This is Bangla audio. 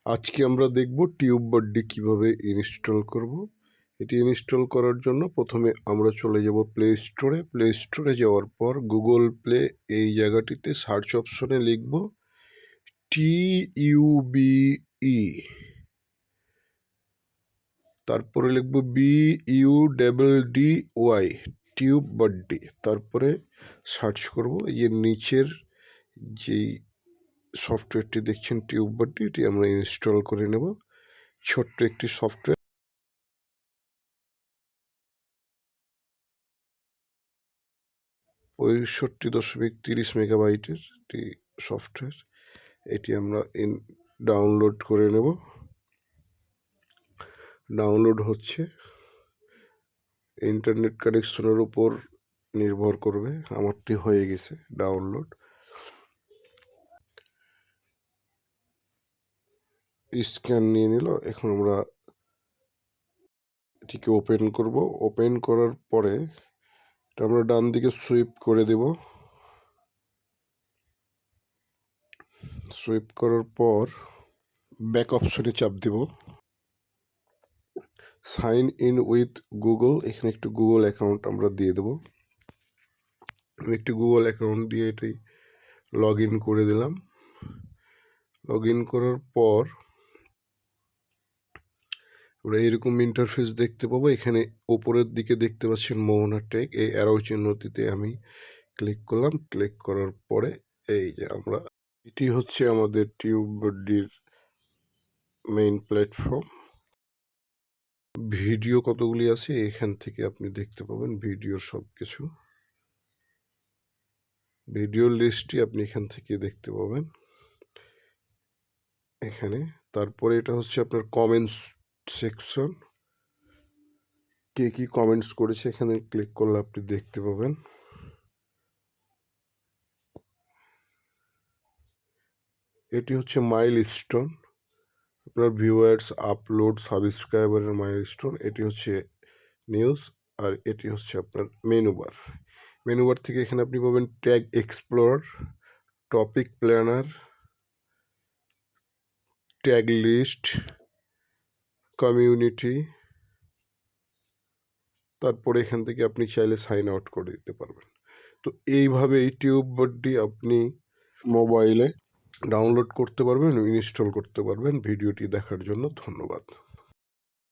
আজকে আমরা দেখব TubeBuddy কিভাবে ইনস্টল করব। এটি ইনস্টল করার জন্য প্রথমে আমরা চলে যাব প্লে স্টোরে। প্লে স্টোরে যাওয়ার পর গুগল প্লে এই জায়গাটিতে সার্চ অপশনে লিখব TUBE, তারপরে লিখব BUDDY TubeBuddy, তারপরে সার্চ করব। এই যে নিচের যেই সফটওয়্যারটি দেখছেন TubeBuddy, এটি আমরা ইনস্টল করে নেব। ছোট্ট একটি সফটওয়্যার, 65.30 মেগাবাইটের একটি সফটওয়্যার। এটি আমরা ডাউনলোড করে নেব। ডাউনলোড হচ্ছে, ইন্টারনেট কানেকশনের উপর নির্ভর করবে। আমারটি হয়ে গেছে ডাউনলোড। স্ক্যান নিয়ে নিল। এখন আমরা এটিকে ওপেন করব। ওপেন করার পরে এটা আমরা ডান দিকে সুইপ করে দেব। সুইপ করার পর ব্যাক অপশনে চাপ দেব। সাইন ইন উইথ গুগল, এখানে একটু গুগল অ্যাকাউন্ট আমরা দিয়ে দেব। আমি একটি গুগল অ্যাকাউন্ট দিয়ে এটি লগ ইন করে দিলাম। লগ ইন করার পর আমরা এরকম ইন্টারফেস দেখতে পাবো। এখানে ওপরের দিকে দেখতে পাচ্ছেন মোহনা টেক, এই অ্যারো চিহ্নটিতে আমি ক্লিক করলাম। ক্লিক করার পরে এই যে আমরা, এটি হচ্ছে আমাদের TubeBuddyর মেইন প্ল্যাটফর্ম। ভিডিও কতগুলি আছে এখান থেকে আপনি দেখতে পাবেন, ভিডিওর সব কিছু, ভিডিওর লিস্টটি আপনি এখান থেকে দেখতে পাবেন এখানে। তারপরে এটা হচ্ছে আপনার কমেন্টস সেকশন, কে কি কমেন্টস করেছে এখানে ক্লিক করলে আপনি দেখতে পাবেন। এটি হচ্ছে মাইলস্টোন, আপনার ভিউয়ার্স, আপলোড, সাবস্ক্রাইবারের মাইলস্টোন। এটি হচ্ছে নিউজ, আর এটি হচ্ছে আপনার মেনুবার। মেনুবার থেকে এখানে আপনি পাবেন tag explore, topic planner, tag list, community. তারপরে এখান থেকে আপনি চাইলে সাইন আউট করে দিতে পারবেন। তো এইভাবেই TubeBuddy আপনি মোবাইলে ডাউনলোড করতে পারবেন, ইনস্টল করতে পারবেন। ভিডিওটি দেখার জন্য ধন্যবাদ।